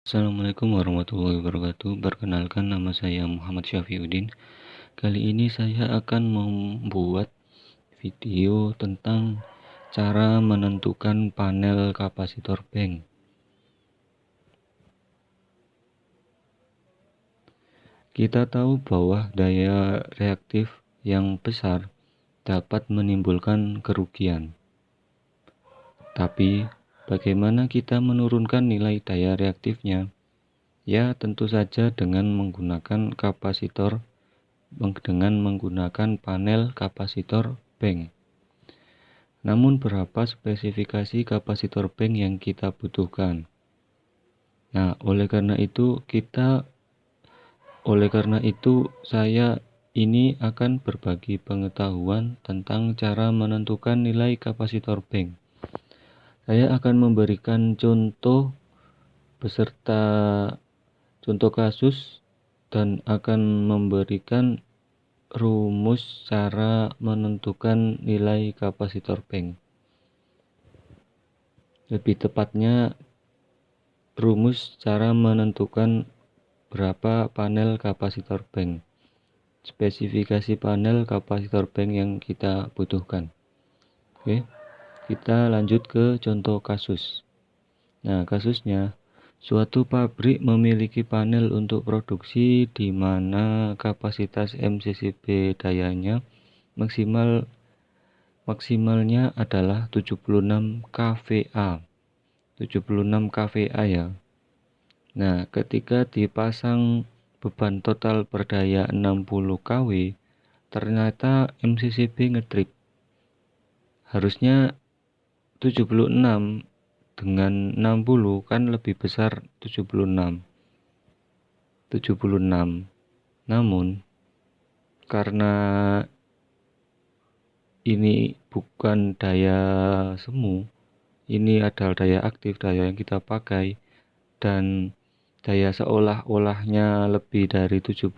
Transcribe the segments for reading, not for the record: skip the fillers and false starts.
Assalamualaikum warahmatullahi wabarakatuh. Perkenalkan, nama saya Muhammad Syafiuddin. Kali ini saya akan membuat video tentang cara menentukan panel kapasitor bank. Kita tahu bahwa daya reaktif yang besar dapat menimbulkan kerugian. Tapi bagaimana kita menurunkan nilai daya reaktifnya? Ya, tentu saja dengan menggunakan panel kapasitor bank. Namun berapa spesifikasi kapasitor bank yang kita butuhkan? Nah, oleh karena itu saya ini akan berbagi pengetahuan tentang cara menentukan nilai kapasitor bank. Saya akan memberikan contoh beserta contoh kasus dan akan memberikan rumus cara menentukan nilai kapasitor bank. Lebih tepatnya, rumus cara menentukan berapa panel kapasitor bank. Spesifikasi panel kapasitor bank yang kita butuhkan. Oke, kita lanjut ke contoh kasus. Nah, kasusnya, suatu pabrik memiliki panel untuk produksi di mana kapasitas MCCB dayanya maksimalnya adalah 76 kVA. 76 kVA ya. Nah, ketika dipasang beban total berdaya 60 kW, ternyata MCCB ngetrip. Harusnya 76 dengan 60 kan lebih besar 76. Namun karena ini bukan daya semu, ini adalah daya aktif, daya yang kita pakai, dan daya seolah-olahnya lebih dari 76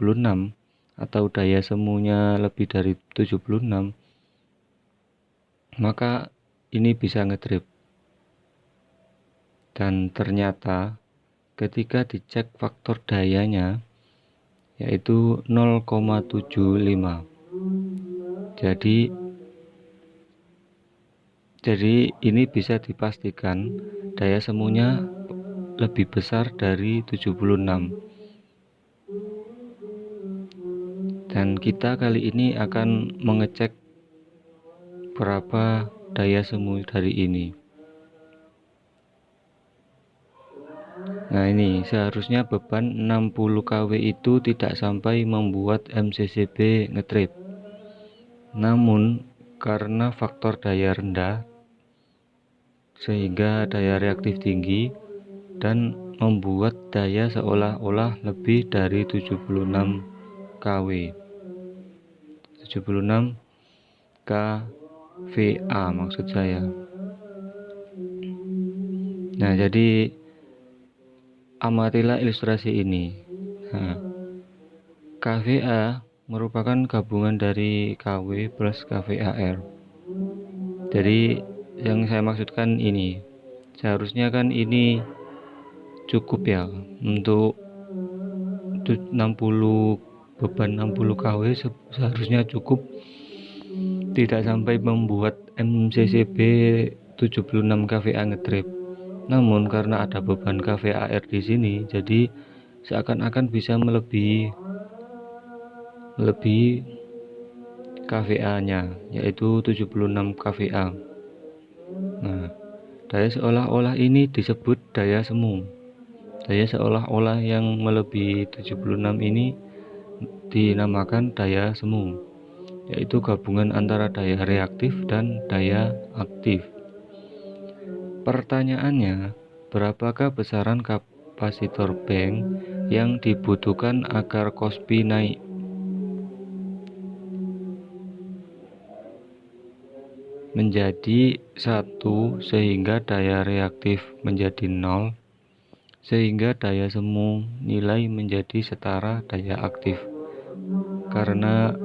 atau daya semunya lebih dari 76, maka ini bisa ngetrip. Dan ternyata ketika dicek faktor dayanya yaitu 0,75. Jadi ini bisa dipastikan daya semunya lebih besar dari 76. Dan kita kali ini akan mengecek berapa daya semu dari ini. Nah, ini seharusnya beban 60 kW itu tidak sampai membuat MCCB ngetrip. Namun karena faktor daya rendah sehingga daya reaktif tinggi dan membuat daya seolah-olah lebih dari 76 kW. 76 kVA maksud saya. Nah, jadi amatilah ilustrasi ini. Nah, kVA merupakan gabungan dari kW plus kVAR. Jadi yang saya maksudkan ini, seharusnya kan ini cukup ya untuk 60 beban 60 kW seharusnya cukup, tidak sampai membuat MCCB 76 kVA ngetrip. Namun karena ada beban kVAR di sini, jadi seakan-akan bisa melebihi kVA-nya, yaitu 76 kVA. Nah, daya seolah-olah ini disebut daya semu. Daya seolah-olah yang melebihi 76 ini dinamakan daya semu, yaitu gabungan antara daya reaktif dan daya aktif. Pertanyaannya, berapakah besaran kapasitor bank yang dibutuhkan agar KOSPI naik? Menjadi 1 sehingga daya reaktif menjadi 0, sehingga daya semu nilai menjadi setara daya aktif karena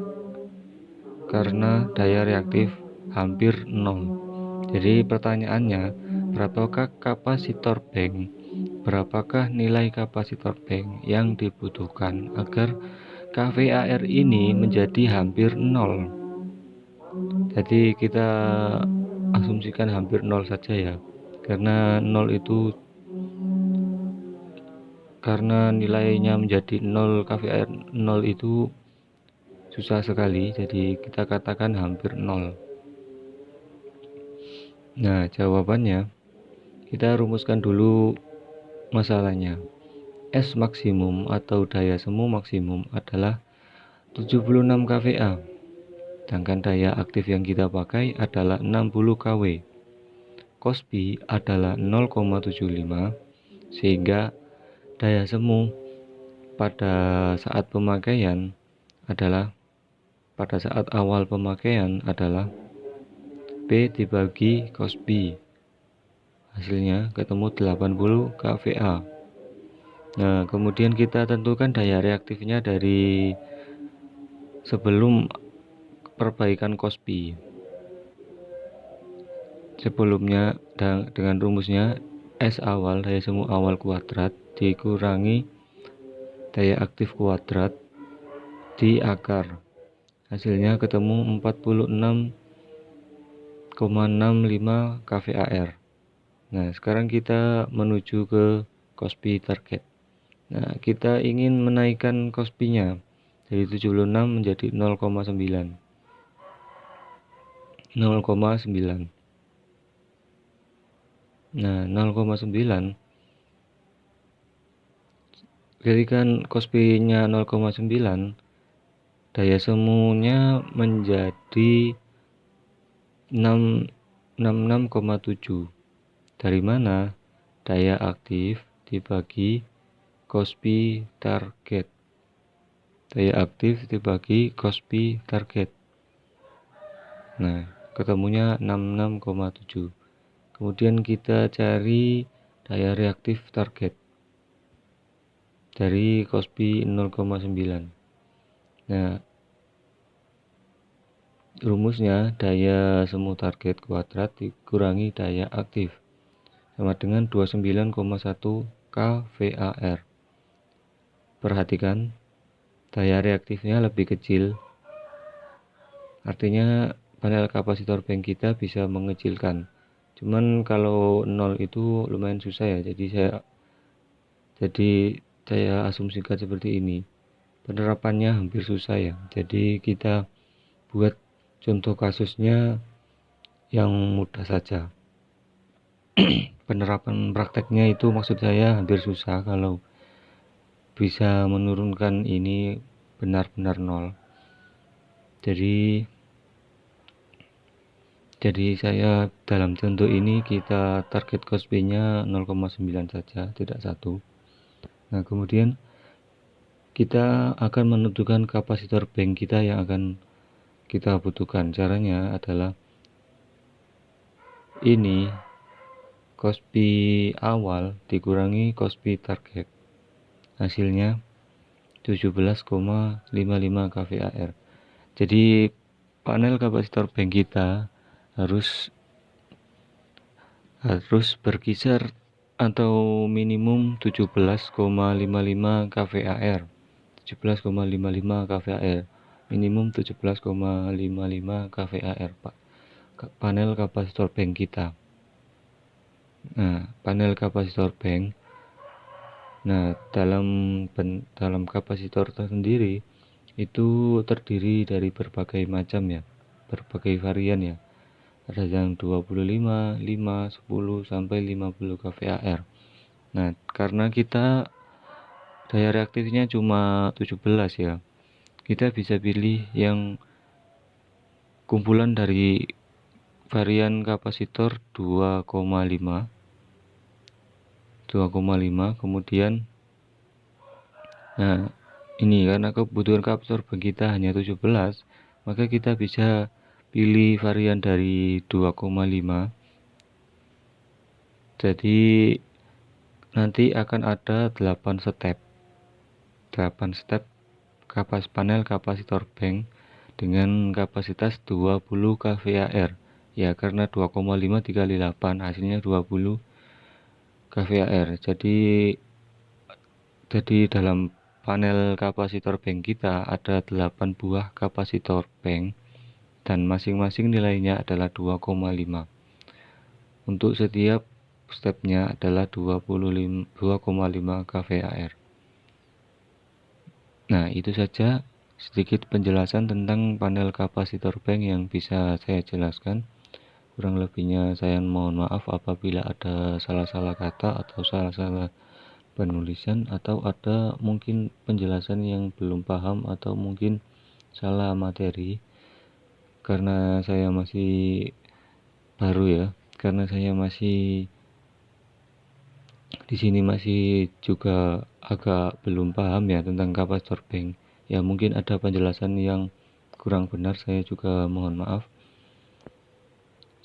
daya reaktif hampir 0. Jadi pertanyaannya, berapakah kapasitor bank berapakah nilai kapasitor bank yang dibutuhkan agar KVAR ini menjadi hampir nol. Jadi kita asumsikan hampir nol saja ya, karena nilainya menjadi nol, KVAR nol itu susah sekali, jadi kita katakan hampir nol. Nah, jawabannya kita rumuskan dulu masalahnya. S maksimum atau daya semu maksimum adalah 76 kVA, sedangkan daya aktif yang kita pakai adalah 60 kW. Cos B adalah 0,75, sehingga daya semu pada saat awal pemakaian adalah P dibagi cos B. Hasilnya ketemu 80 kVA. Nah, kemudian kita tentukan daya reaktifnya dari sebelum perbaikan cos B. Sebelumnya dengan rumusnya S awal, daya semu awal kuadrat, dikurangi daya aktif kuadrat di akar. Hasilnya ketemu 46,65 kVAR. Nah, sekarang kita menuju ke cos B target. Nah, kita ingin menaikkan cos B-nya dari 76 menjadi 0,9. Nah, 0,9 ketika cos B-nya 0,9, daya semunya menjadi 66,7. Dari mana? Daya aktif dibagi cos B target. Daya aktif dibagi cos B target. Nah, ketemunya 66,7. Kemudian kita cari daya reaktif target dari cos B 0,9. Nah, rumusnya daya semu target kuadrat dikurangi daya aktif sama dengan 29,1 kVAR. Perhatikan, daya reaktifnya lebih kecil, artinya panel kapasitor bank kita bisa mengecilkan. Cuman kalau 0 itu lumayan susah ya, jadi saya asumsikan seperti ini. Penerapannya hampir susah ya, jadi kita buat contoh kasusnya yang mudah saja. Penerapan prakteknya itu maksud saya hampir susah kalau bisa menurunkan ini benar-benar nol. Jadi saya dalam contoh ini kita target cos B nya 0,9 saja, tidak 1. Nah, kemudian kita akan menentukan kapasitor bank kita yang akan kita butuhkan. Caranya adalah ini cos B awal dikurangi cos B target, hasilnya 17,55 kVAR. Jadi panel kapasitor bank kita harus berkisar atau minimum 17,55 kVAR. 17,55 kVAR, minimum 17,55 kVAR, Pak, panel kapasitor bank kita. Nah, panel kapasitor bank, nah dalam kapasitor tersendiri itu terdiri dari berbagai macam ya, berbagai varian ya. Ada yang 25, 5, 10 sampai 50 kVAR. Nah, karena kita daya reaktifnya cuma 17 ya, kita bisa pilih yang kumpulan dari varian kapasitor 2,5, kemudian nah ini karena kebutuhan kapasitor bank kita hanya 17, maka kita bisa pilih varian dari 2,5. Jadi nanti akan ada 8 step panel kapasitor bank dengan kapasitas 20 kVAR ya, karena 2,5 dikali 8 hasilnya 20 KVAR. Jadi dalam panel kapasitor bank kita ada 8 buah kapasitor bank dan masing-masing nilainya adalah 2,5. Untuk setiap stepnya adalah 2,5 KVAR. Nah, itu saja sedikit penjelasan tentang panel kapasitor bank yang bisa saya jelaskan. Kurang lebihnya saya mohon maaf apabila ada salah-salah kata atau salah-salah penulisan, atau ada mungkin penjelasan yang belum paham atau mungkin salah materi, karena saya masih baru ya, karena saya masih di sini masih juga agak belum paham ya tentang kapasitor bank. Ya mungkin ada penjelasan yang kurang benar, saya juga mohon maaf.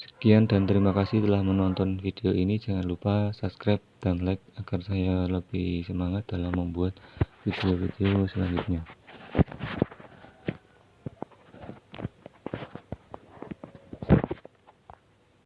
Sekian dan terima kasih telah menonton video ini. Jangan lupa subscribe dan like agar saya lebih semangat dalam membuat video-video selanjutnya.